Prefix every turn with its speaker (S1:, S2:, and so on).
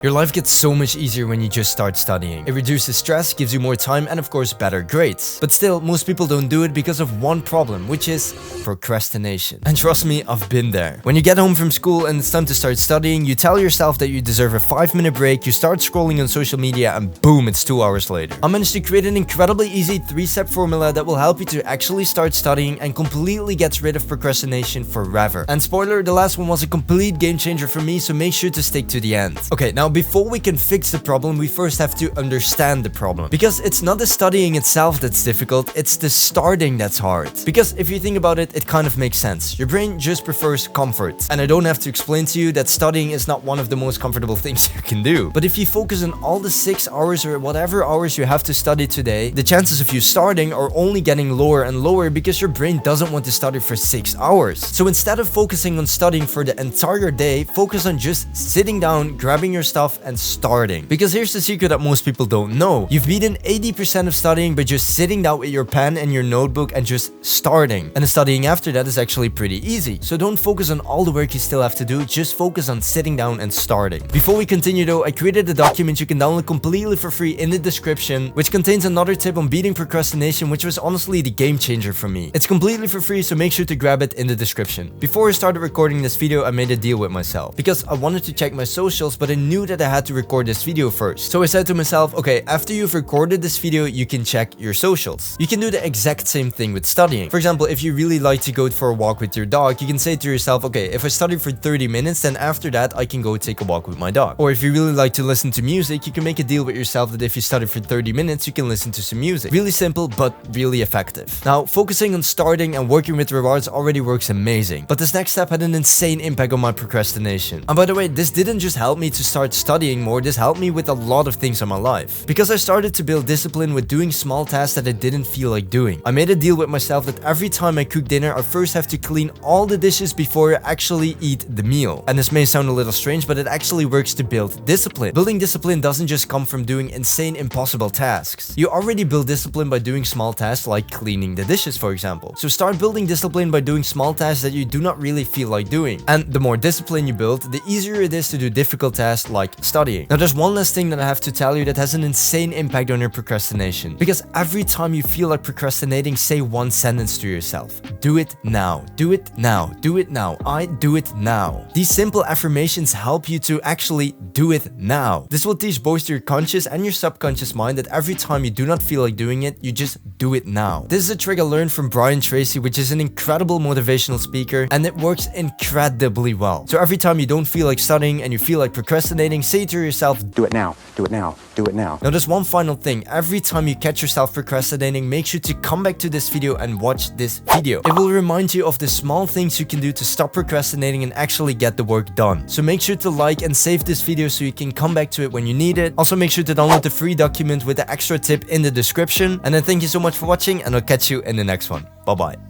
S1: Your life gets so much easier when you just start studying. It reduces stress, gives you more time, and of course better grades. But still, most people don't do it because of one problem, which is procrastination. And trust me, I've been there. When you get home from school and it's time to start studying, you tell yourself that you deserve a 5-minute break, you start scrolling on social media, and boom, it's 2 hours later. I managed to create an incredibly easy 3-step formula that will help you to actually start studying and completely gets rid of procrastination forever. And spoiler, the last one was a complete game changer for me, so make sure to stick to the end. Okay, now before we can fix the problem, we first have to understand the problem. Because it's not the studying itself that's difficult, it's the starting that's hard. Because if you think about it, it kind of makes sense. Your brain just prefers comfort. And I don't have to explain to you that studying is not one of the most comfortable things you can do. But if you focus on all the 6 hours or whatever hours you have to study today, the chances of you starting are only getting lower and lower because your brain doesn't want to study for 6 hours. So instead of focusing on studying for the entire day, focus on just sitting down, grabbing your stuff, and starting. Because here's the secret that most people don't know. You've beaten 80% of studying by just sitting down with your pen and your notebook and just starting. And the studying after that is actually pretty easy. So don't focus on all the work you still have to do, just focus on sitting down and starting. Before we continue though, I created a document you can download completely for free in the description, which contains another tip on beating procrastination, which was honestly the game changer for me. It's completely for free, so make sure to grab it in the description. Before I started recording this video, I made a deal with myself. Because I wanted to check my socials, but I knew that I had to record this video first. So I said to myself, okay, after you've recorded this video, you can check your socials. You can do the exact same thing with studying. For example, if you really like to go for a walk with your dog, you can say to yourself, okay, if I study for 30 minutes, then after that, I can go take a walk with my dog. Or if you really like to listen to music, you can make a deal with yourself that if you study for 30 minutes, you can listen to some music. Really simple, but really effective. Now, focusing on starting and working with rewards already works amazing. But this next step had an insane impact on my procrastination. And by the way, this didn't just help me to start studying more, this helped me with a lot of things in my life. Because I started to build discipline with doing small tasks that I didn't feel like doing. I made a deal with myself that every time I cook dinner, I first have to clean all the dishes before I actually eat the meal. And this may sound a little strange, but it actually works to build discipline. Building discipline doesn't just come from doing insane, impossible tasks. You already build discipline by doing small tasks like cleaning the dishes, for example. So start building discipline by doing small tasks that you do not really feel like doing. And the more discipline you build, the easier it is to do difficult tasks like studying. Now, there's one last thing that I have to tell you that has an insane impact on your procrastination. Because every time you feel like procrastinating, say one sentence to yourself. Do it now. Do it now. Do it now. I do it now. These simple affirmations help you to actually do it now. This will teach both your conscious and your subconscious mind that every time you do not feel like doing it, you just do it now. This is a trick I learned from Brian Tracy, which is an incredible motivational speaker, and it works incredibly well. So every time you don't feel like studying and you feel like procrastinating, say to yourself,
S2: do it now, do it now, do it now.
S1: Now there's one final thing. Every time you catch yourself procrastinating, make sure to come back to this video and watch this video. It will remind you of the small things you can do to stop procrastinating and actually get the work done. So make sure to like and save this video so you can come back to it when you need it. Also make sure to download the free document with the extra tip in the description. And then thank you so much for watching, and I'll catch you in the next one. Bye bye.